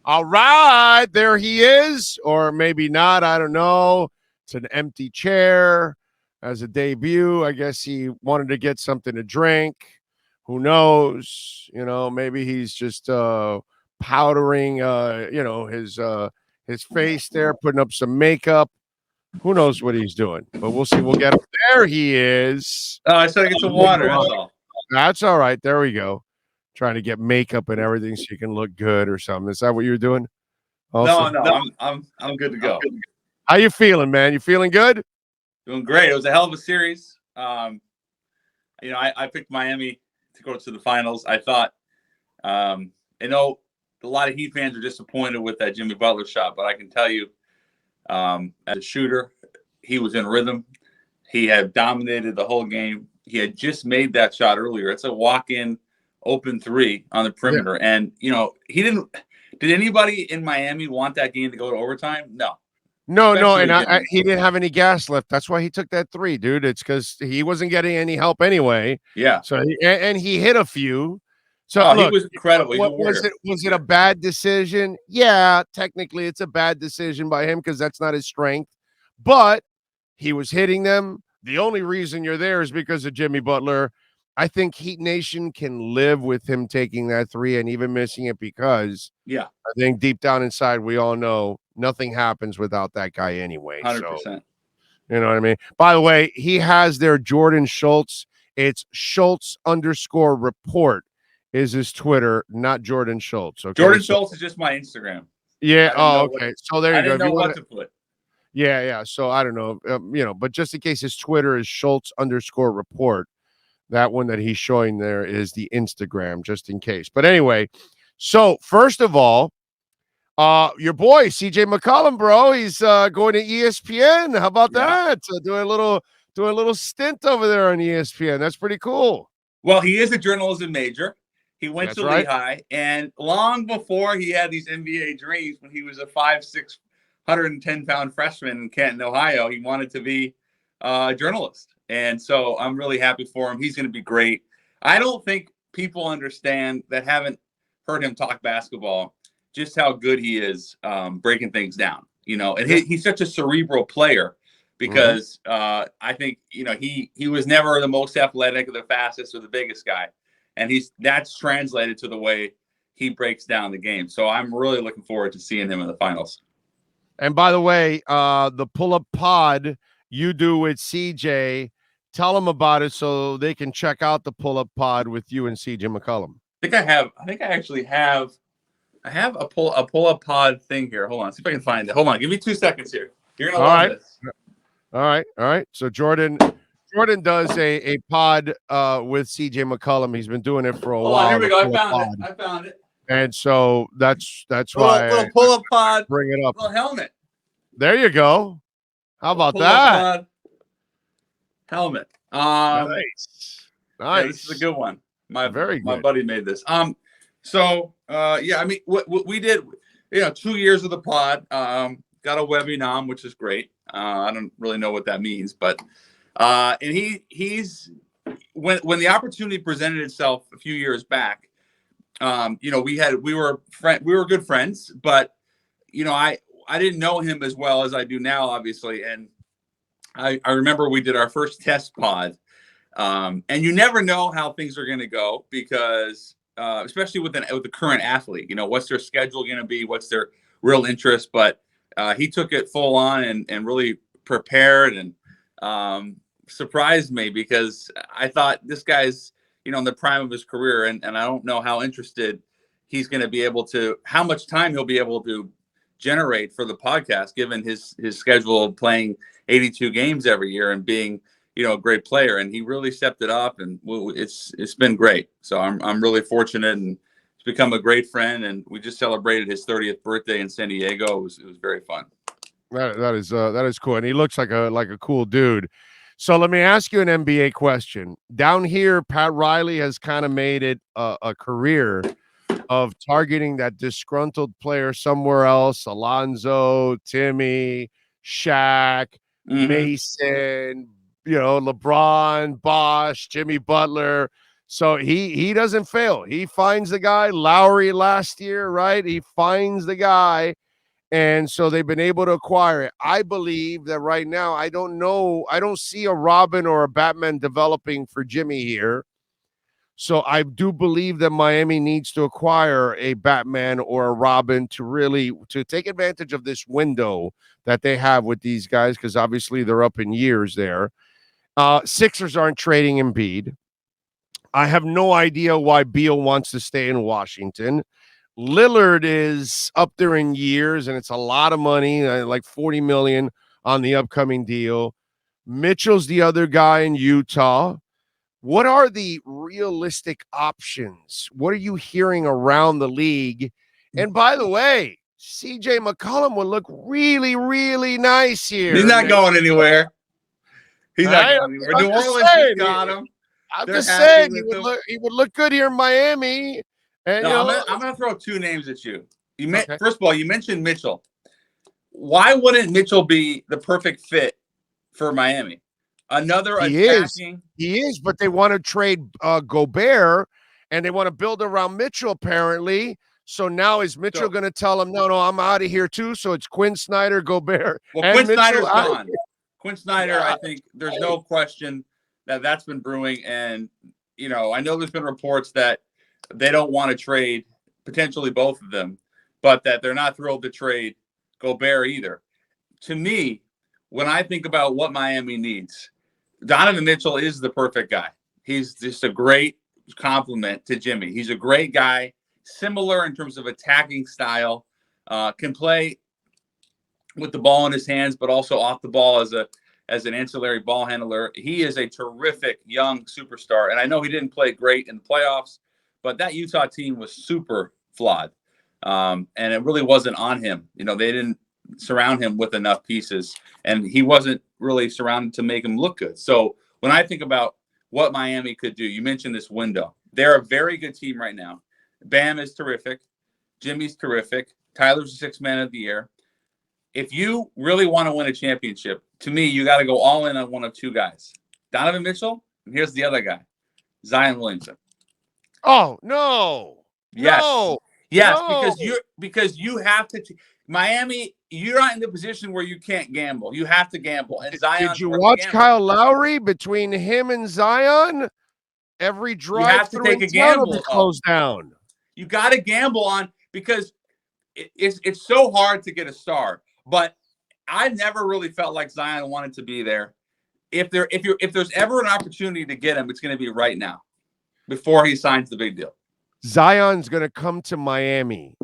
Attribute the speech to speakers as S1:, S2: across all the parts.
S1: All right, there he is, or maybe not. I don't know. It's an empty chair as a debut. I guess he wanted to get something to drink. Who knows? Maybe he's just powdering, his face there, putting up some makeup. Who knows what he's doing? But we'll see. We'll get him. There he is.
S2: Oh, I said I get some water. That's all.
S1: That's all right. There we go. Trying to get makeup and everything so you can look good or something. Is that what you're doing?
S2: Also? No. I'm good to go.
S1: How you feeling, man? You feeling good?
S2: Doing great. It was a hell of a series. I picked Miami to go to the finals. I thought, a lot of Heat fans are disappointed with that Jimmy Butler shot, but I can tell you, as a shooter, he was in rhythm. He had dominated the whole game. He had just made that shot earlier. It's a walk-in open three on the perimeter. Yeah. And, he didn't – did anybody in Miami want that game to go to overtime? No.
S1: No, and he didn't have any gas left. That's why he took that three, dude. It's because he wasn't getting any help anyway.
S2: Yeah.
S1: So and he hit a few. So look,
S2: he was incredible.
S1: Was it a bad decision? Yeah, technically it's a bad decision by him because that's not his strength. But he was hitting them. The only reason you're there is because of Jimmy Butler. I think Heat Nation can live with him taking that three and even missing it because I think deep down inside we all know nothing happens without that guy anyway.
S2: 100%.
S1: So, you know what I mean? By the way, he has their Jordan Schultz. It's Schultz_report is his Twitter, not Jordan Schultz. Okay?
S2: Jordan Schultz is just my Instagram.
S1: Yeah. Oh, okay. So there you go.
S2: I didn't know what to put.
S1: Yeah. So I don't know, but just in case his Twitter is Schultz_report, that one that he's showing there is the Instagram, just in case. But anyway, so first of all, your boy CJ McCollum, bro, he's going to ESPN. How about that? Doing a little stint over there on ESPN. That's pretty cool.
S2: Well, he is a journalism major. He went to Lehigh, and long before he had these NBA dreams, when he was a 5'6", 110-pound freshman in Canton, Ohio, he wanted to be a journalist. And so I'm really happy for him. He's going to be great. I don't think people understand that haven't heard him talk basketball, just how good he is breaking things down, and he's such a cerebral player because I think, he was never the most athletic or the fastest or the biggest guy. And that's translated to the way he breaks down the game. So I'm really looking forward to seeing him in the finals.
S1: And by the way, the pull-up pod you do with CJ, tell them about it so they can check out the pull-up pod with you and CJ McCollum.
S2: I think I actually have a pull-up pod thing here. Hold on, see if I can find it. Hold on, give me 2 seconds here. You're gonna love this.
S1: All right. So Jordan does a pod with CJ McCollum. He's been doing it for a while.
S2: Here we go. I found it.
S1: And so that's why
S2: little pull-up pod.
S1: Bring it up.
S2: Little helmet.
S1: There you go. How about that?
S2: Helmet.
S1: Nice.
S2: Yeah, this is a good one. My buddy made this. So I mean, what we did, 2 years of the pod, got a webinar, which is great. I don't really know what that means, but and he's when the opportunity presented itself a few years back, we were good friends, but I didn't know him as well as I do now, obviously, and I remember we did our first test pod, and you never know how things are going to go because, especially with the current athlete, what's their schedule going to be, what's their real interest. But he took it full on and really prepared and surprised me because I thought this guy's, in the prime of his career, and I don't know how interested he's going to be able to, how much time he'll be able to generate for the podcast, given his schedule of playing 82 games every year and being, a great player. And he really stepped it up, and it's been great. So I'm really fortunate, and he's become a great friend. And we just celebrated his 30th birthday in San Diego. It was very fun.
S1: That is cool, and he looks like a cool dude. So let me ask you an NBA question. Down here, Pat Riley has kind of made it a career of targeting that disgruntled player somewhere else. Alonzo, Timmy, Shaq, Mason, LeBron, Bosh, Jimmy Butler. So he doesn't fail. He finds the guy. Lowry last year, right? He finds the guy. And so they've been able to acquire it. I believe that right now, I don't see a Robin or a Batman developing for Jimmy here. So I do believe that Miami needs to acquire a Batman or a Robin to take advantage of this window that they have with these guys, because obviously they're up in years there. Sixers aren't trading Embiid. I have no idea why Beal wants to stay in Washington. Lillard is up there in years, and it's a lot of money, like $40 million on the upcoming deal. Mitchell's the other guy in Utah. What are the realistic options? What are you hearing around the league? And by the way, CJ McCollum would look really, really nice here.
S2: He's not going anywhere. He's not going anywhere. New Orleans got him.
S1: I'm just saying he would look good here in Miami. And,
S2: I'm going to throw two names at you. First of all, you mentioned Mitchell. Why wouldn't Mitchell be the perfect fit for Miami? He is, but they want to trade Gobert, and they want to build around Mitchell, apparently. So now is Mitchell going to tell him, no, I'm out of here too? So it's Quinn Snyder, Gobert, and
S1: Quinn
S2: Mitchell Snyder's gone. Quinn Snyder, I think there's no question that's been brewing. And, I know there's been reports that they don't want to trade potentially both of them, but that they're not thrilled to trade Gobert either. To me, when I think about what Miami needs, Donovan Mitchell is the perfect guy. He's just a great compliment to Jimmy. He's a great guy, similar in terms of attacking style, can play with the ball in his hands, but also off the ball as an ancillary ball handler. He is a terrific young superstar. And I know he didn't play great in the playoffs, but that Utah team was super flawed. And it really wasn't on him. They didn't surround him with enough pieces, and he wasn't really surrounded to make him look good. So when I think about what Miami could do, you mentioned this window. They're a very good team right now. Bam is terrific. Jimmy's terrific. Tyler's the sixth man of the year. If you really want to win a championship, to me, you got to go all in on one of two guys. Donovan Mitchell, and here's the other guy, Zion Williamson.
S1: Oh, no.
S2: Yes.
S1: No.
S2: Yes,
S1: no.
S2: because you have to Miami, you're not in the position where you can't gamble. You have to gamble. And Zion.
S1: Did you watch Kyle Lowry? Between him and Zion, every drive
S2: you have to take a gamble.
S1: Close down.
S2: You got to gamble on, because it's so hard to get a star. But I never really felt like Zion wanted to be there. If there's ever an opportunity to get him, it's going to be right now, before he signs the big deal.
S1: Zion's going to come to Miami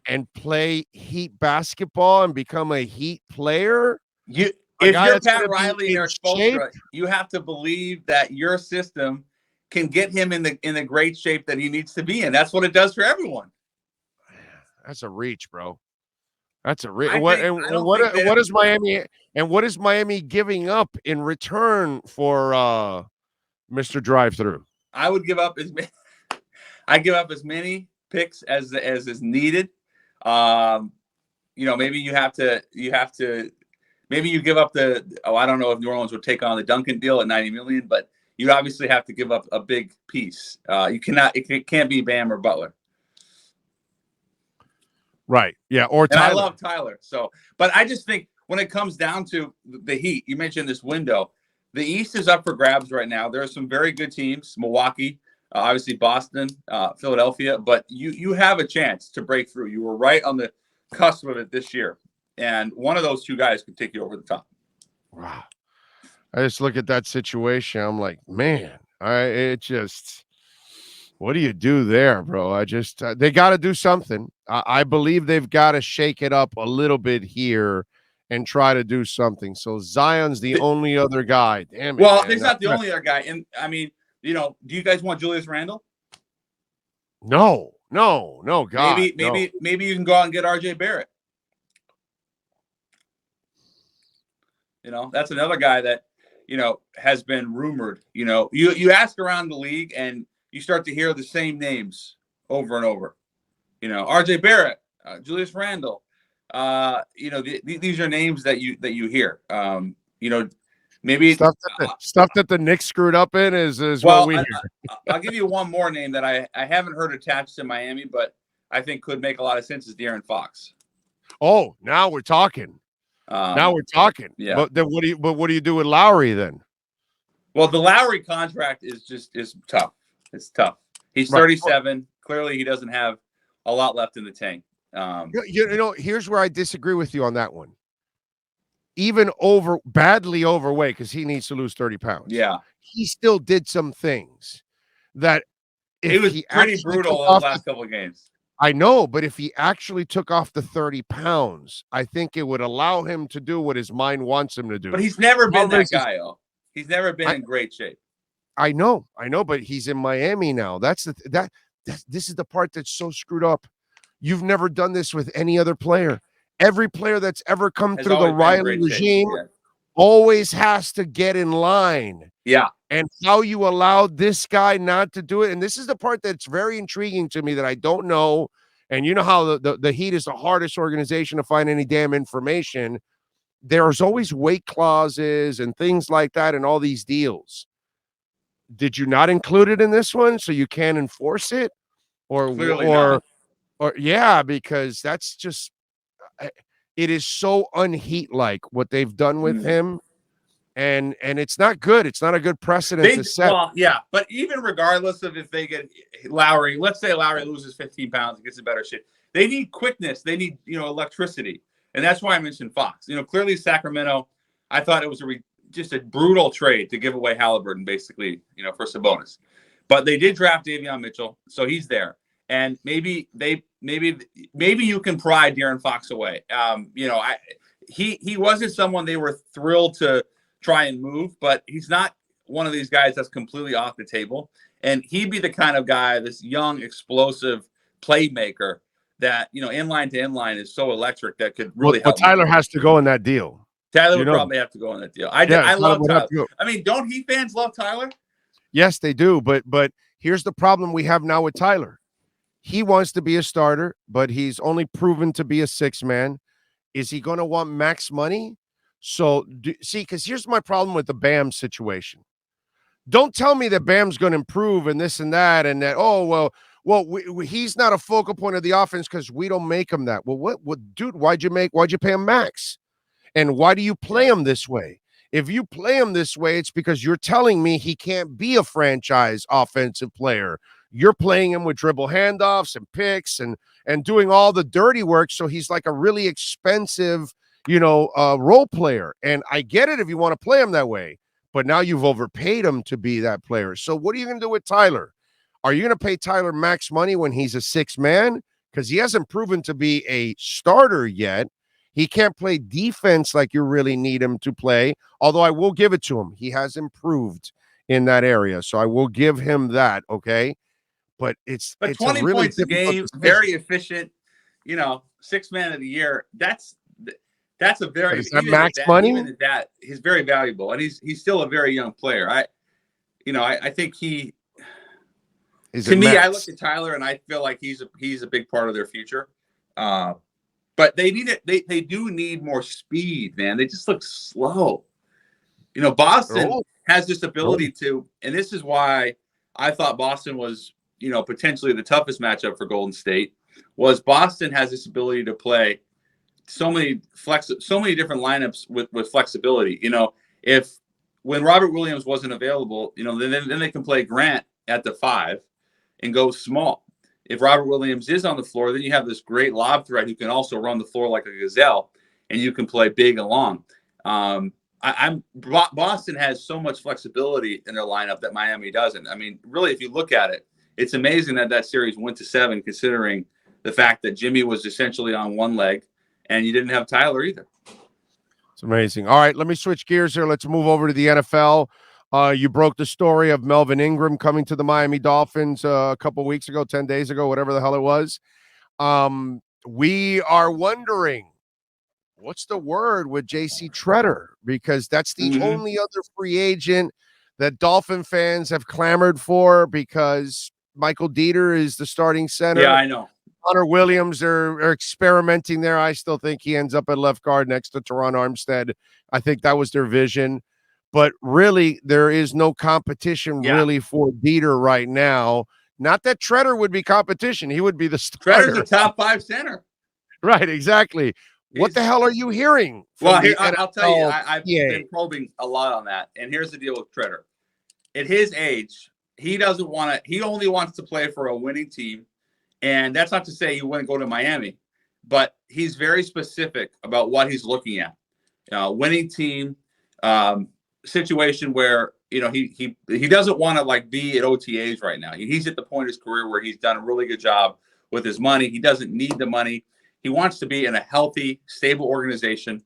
S1: and play Heat basketball and become a Heat player.
S2: If you're Pat Riley and Eric Spoelstra, you have to believe that your system can get him in the great shape that he needs to be in. That's what it does for everyone.
S1: That's a reach, bro. That's a reach. What is Miami giving up in return for Mr. Drive-Through?
S2: I would give up as many picks as is needed. Maybe you have to maybe you give up I don't know if New Orleans would take on the Duncan deal at $90 million, but you obviously have to give up a big piece. It can't be Bam or Butler.
S1: Right. Yeah. Or Tyler.
S2: And I love Tyler. But I just think when it comes down to the Heat, you mentioned this window. The East is up for grabs right now. There are some very good teams, Milwaukee, obviously Boston, Philadelphia, but you have a chance to break through. You were right on the cusp of it this year, and one of those two guys could take you over the top.
S1: Wow. I just look at that situation. I'm like, man, what do you do there, bro? They got to do something. I believe they've got to shake it up a little bit here and try to do something. So Zion's the only other guy. Damn it.
S2: Well, he's not the only other guy. And I mean, do you guys want Julius Randle?
S1: No, God.
S2: Maybe you can go out and get RJ Barrett. That's another guy that, has been rumored. You ask around the league and you start to hear the same names over and over. RJ Barrett, Julius Randle. These are names that you hear. Maybe
S1: stuff that the Knicks screwed up in is
S2: well,
S1: what we hear.
S2: I'll give you one more name that I haven't heard attached to Miami, but I think could make a lot of sense is De'Aaron Fox.
S1: Oh, now we're talking.
S2: Yeah.
S1: But then what do you do with Lowry then?
S2: Well, the Lowry contract is tough. It's tough. He's 37. Clearly, he doesn't have a lot left in the tank.
S1: Here's where I disagree with you on that one. Even badly overweight, because he needs to lose 30 pounds.
S2: Yeah.
S1: He still did some things that
S2: it was pretty brutal the last couple of games.
S1: I know, but if he actually took off the 30 pounds, I think it would allow him to do what his mind wants him to do.
S2: But he's never been that guy, He's never been in great shape.
S1: I know, but he's in Miami now. This is the part that's so screwed up. You've never done this with any other player. Every player that's ever come through the Riley regime always has to get in line.
S2: Yeah.
S1: And how you allowed this guy not to do it. And this is the part that's very intriguing to me that I don't know. And you know how the Heat is the hardest organization to find any damn information. There's always weight clauses and things like that in all these deals. Did you not include it in this one so you can't enforce it? Or yeah, because that's just it is so unheat-like what they've done with him. And it's not good. It's not a good precedent to set.
S2: Well, yeah, but even regardless of if they get Lowry, let's say Lowry loses 15 pounds and gets in better shape. They need quickness. They need, electricity. And that's why I mentioned Fox. Clearly Sacramento, I thought it was just a brutal trade to give away Halliburton, basically, for Sabonis. But they did draft Davion Mitchell, so he's there. And maybe you can pry De'Aaron Fox away. He wasn't someone they were thrilled to try and move, but he's not one of these guys that's completely off the table. And he'd be the kind of guy, this young, explosive playmaker that, inline to inline is so electric that could really help.
S1: But Tyler has to go in that deal.
S2: Tyler would probably have to go in that deal. I love Tyler. I mean, don't Heat fans love Tyler?
S1: Yes, they do. But here's the problem we have now with Tyler. He wants to be a starter, but he's only proven to be a six-man. Is he going to want max money? So, because here's my problem with the Bam situation. Don't tell me that Bam's going to improve and this and that, he's not a focal point of the offense because we don't make him that. Well, what, dude? Why'd you pay him max? And why do you play him this way? If you play him this way, it's because you're telling me he can't be a franchise offensive player. You're playing him with dribble handoffs and picks and doing all the dirty work. So he's like a really expensive, role player. And I get it if you want to play him that way, but now you've overpaid him to be that player. So what are you going to do with Tyler? Are you going to pay Tyler max money when he's a six man? Because he hasn't proven to be a starter yet. He can't play defense like you really need him to play, although I will give it to him. He has improved in that area. So I will give him that, okay? But it's
S2: 20
S1: really
S2: points a game, very efficient, 6 man of the year. That's a very
S1: is that max money.
S2: Even at that, he's very valuable, and he's still a very young player. I think he. To me, I look at Tyler and I feel like he's a big part of their future. But they need it. They do need more speed, man. They just look slow. Boston has this ability to, and this is why I thought Boston was, potentially the toughest matchup for Golden State. Was Boston has this ability to play so many different lineups with flexibility. If when Robert Williams wasn't available, then they can play Grant at the 5 and go small. If Robert Williams is on the floor, then you have this great lob threat who can also run the floor like a gazelle, and you can play big and long. Boston has so much flexibility in their lineup that Miami doesn't. I mean, really, if you look at it, it's amazing that series went to 7, considering the fact that Jimmy was essentially on one leg, and you didn't have Tyler either.
S1: It's amazing. All right, let me switch gears here. Let's move over to the NFL. You broke the story of Melvin Ingram coming to the Miami Dolphins a couple weeks ago, 10 days ago, whatever the hell it was. We are wondering, what's the word with J.C. Tretter? Because that's the only other free agent that Dolphin fans have clamored for, because Michael Dieter is the starting center.
S2: Yeah, I know.
S1: Connor Williams are experimenting there. I still think he ends up at left guard next to Teron Armstead. I think that was their vision. but really there is no competition really for Dieter right now. Not that Treader would be competition. He would be the starter.
S2: Treader's a top 5 center.
S1: Right, exactly. What the hell are you hearing?
S2: Well, here, I'll tell you, I've been probing a lot on that. And here's the deal with Treader. At his age, he doesn't want to, he only wants to play for a winning team. And that's not to say he wouldn't go to Miami, but he's very specific about what he's looking at. Winning team, situation where, he doesn't want to like be at OTAs right now. He's at the point of his career where he's done a really good job with his money. He doesn't need the money. He wants to be in a healthy, stable organization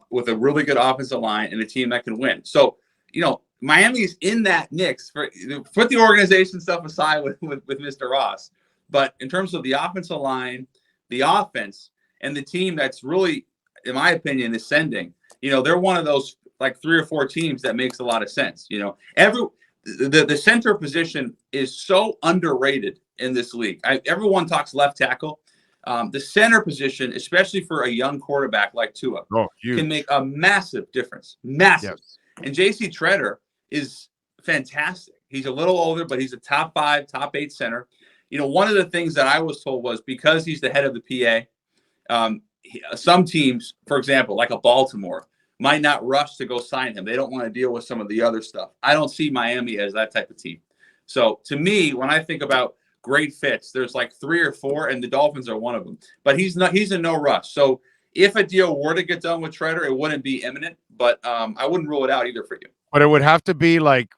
S2: with a really good offensive line and a team that can win. So, Miami's in that mix. Put the organization stuff aside with Mr. Ross. But in terms of the offensive line, the offense, and the team that's really, in my opinion, ascending, they're one of those like 3 or 4 teams that makes a lot of sense. The center position is so underrated in this league. Everyone talks left tackle. The center position, especially for a young quarterback like Tua, can make a massive difference. Massive. Yes. And J.C. Treader is fantastic. He's a little older, but he's a top 5, top 8 center. One of the things that I was told was because he's the head of the PA, some teams, for example, like a Baltimore, might not rush to go sign him. They don't want to deal with some of the other stuff. I don't see Miami as that type of team. So to me, when I think about great fits, there's like 3 or 4, and the Dolphins are one of them. But he's in no rush. So if a deal were to get done with Treader, it wouldn't be imminent, but I wouldn't rule it out either for you.
S1: But it would have to be like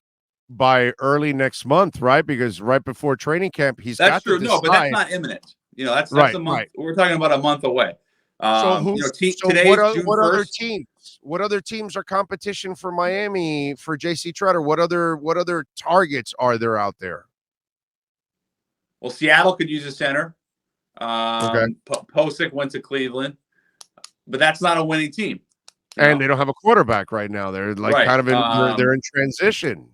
S1: by early next month, right? Because right before training camp,
S2: that's true. No, but that's not imminent. That's a month. Right. We're talking about a month away.
S1: What other teams? What other teams are competition for Miami for J.C. Treader? What other targets are there out there?
S2: Well, Seattle could use a center. Posick went to Cleveland, but that's not a winning team.
S1: And they don't have a quarterback right now. They're like kind of they're in transition.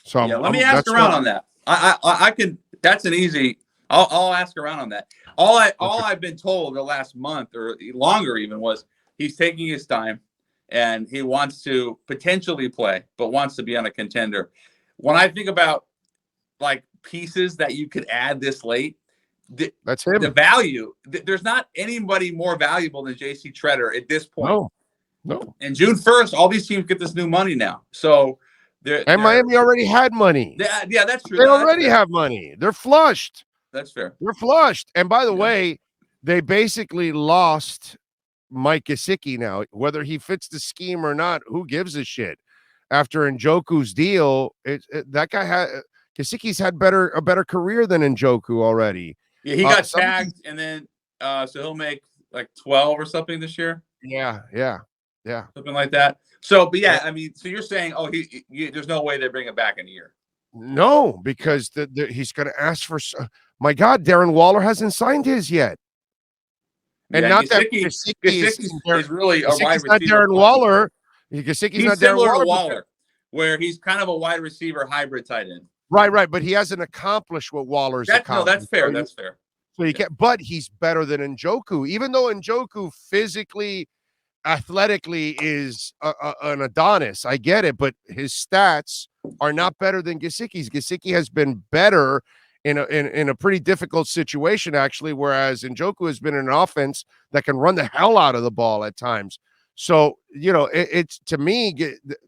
S1: So
S2: let me ask around on that. I can. That's an easy. I'll ask around on that. All I've been told the last month or longer even was he's taking his time and he wants to potentially play, but wants to be on a contender. When I think about like pieces that you could add this late,
S1: that's him.
S2: The value. There's not anybody more valuable than J.C. Treader at this point.
S1: No.
S2: And June 1st, all these teams get this new money now. So
S1: Miami already had money.
S2: Yeah, that's true.
S1: They already have money. They're flushed.
S2: That's fair.
S1: They're flushed. And by the way, they basically lost Mike Gesicki now. Whether he fits the scheme or not, who gives a shit? After Njoku's deal, that guy Gesicki's had a better career than Njoku already.
S2: Yeah, he got tagged, and then so he'll make like 12 or something this year.
S1: Yeah,
S2: something like that. So, but I mean, so you're saying, there's no way they bring it back in a year?
S1: No, because he's going to ask for. My God, Darren Waller hasn't signed his yet, and not that Gesicki
S2: is really a wide receiver.
S1: Not Darren Waller. Gesicki's not Darren
S2: Waller, where he's kind of a wide receiver hybrid tight end.
S1: Right, but he hasn't accomplished what Waller's accomplished.
S2: No, that's fair. That's fair.
S1: So but he's better than Njoku, even though Njoku physically, athletically is an Adonis. I get it, but his stats are not better than Gesicki's. Gesicki has been better in a pretty difficult situation, actually, whereas Njoku has been in an offense that can run the hell out of the ball at times. So, it's to me,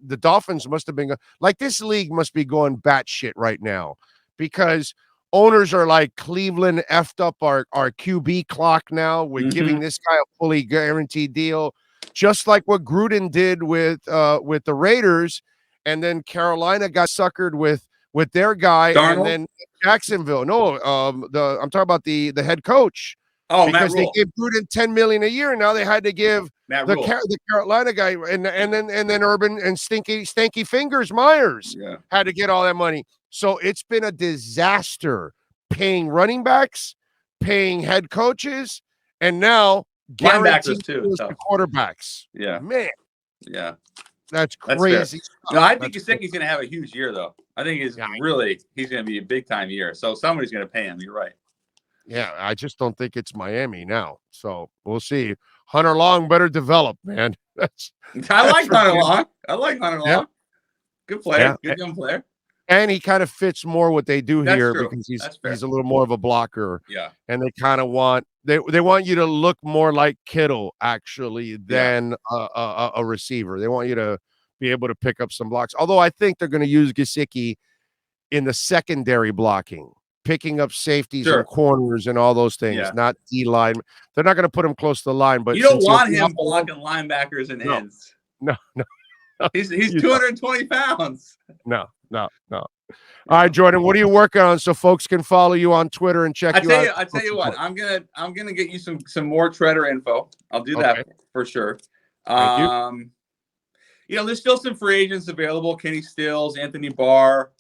S1: the Dolphins must have been like, this league must be going batshit right now because owners are like, Cleveland effed up our QB clock now. We're giving this guy a fully guaranteed deal, just like what Gruden did with the Raiders. And then Carolina got suckered with their guy.
S2: Darnold?
S1: And then Jacksonville. No, I'm talking about the head coach.
S2: Oh,
S1: because they gave Gruden $10 million a year, and now they had to give the Carolina guy, and then Urban and Stanky Fingers Myers had to get all that money. So it's been a disaster paying running backs, paying head coaches, and now
S2: linebackers too.
S1: The quarterbacks.
S2: Yeah,
S1: man.
S2: Yeah,
S1: that's crazy.
S2: No, I think Gesicki's going to have a huge year, though. I think he's going to be a big time year. So somebody's going to pay him. You're right.
S1: Yeah, I just don't think it's Miami now. So we'll see. Hunter Long better develop, man.
S2: I like Hunter Long. I like Hunter Long. Good player. Good young player.
S1: And he kind of fits more what they do
S2: That's
S1: here
S2: true.
S1: because he's a little more of a blocker.
S2: Yeah.
S1: And they kind of want they want you to look more like Kittle actually than a receiver. They want you to be able to pick up some blocks. Although I think they're going to use Gesicki in the secondary blocking, picking up safeties and corners and all those things, not D-line. They're not going to put him close to the line. But
S2: you don't want him blocking linebackers and ends.
S1: No.
S2: He's 220 pounds.
S1: No. All right, Jordan, what are you working on so folks can follow you on Twitter and check you out?
S2: I tell you what, I'm gonna get you some more Treader info. I'll do that for sure.
S1: Thank you.
S2: There's still some free agents available: Kenny Stills, Anthony Barr,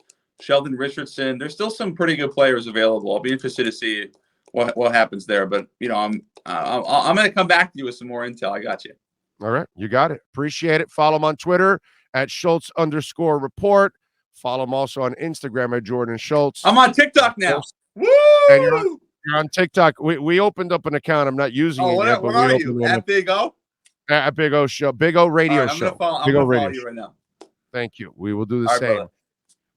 S2: Sheldon Richardson. There's still some pretty good players available. I'll be interested to see what happens there. But I'm gonna come back to you with some more intel. I got you.
S1: All right, you got it. Appreciate it. Follow him on Twitter at Schultz_report. Follow him also on Instagram at Jordan Schultz.
S2: I'm on TikTok now. Woo!
S1: And you're on TikTok. We opened up an account. I'm not using it yet.
S2: What are you? At Big O?
S1: At Big O Show. Big O Radio Show.
S2: I'm going to follow you right now.
S1: Thank you. We will do the same. Brother.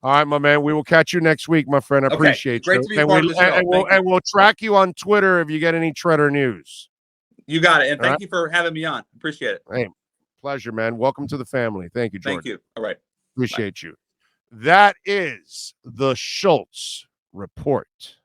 S1: All right, my man. We will catch you next week, my friend. I appreciate you.
S2: Great to be part of the show.
S1: And we'll track you on Twitter if you get any Treader news.
S2: You got it. And thank you for having me on. Appreciate it.
S1: Hey, pleasure, man. Welcome to the family. Thank you, Jordan.
S2: Thank you. All right.
S1: Appreciate you. That is the Schultz Report.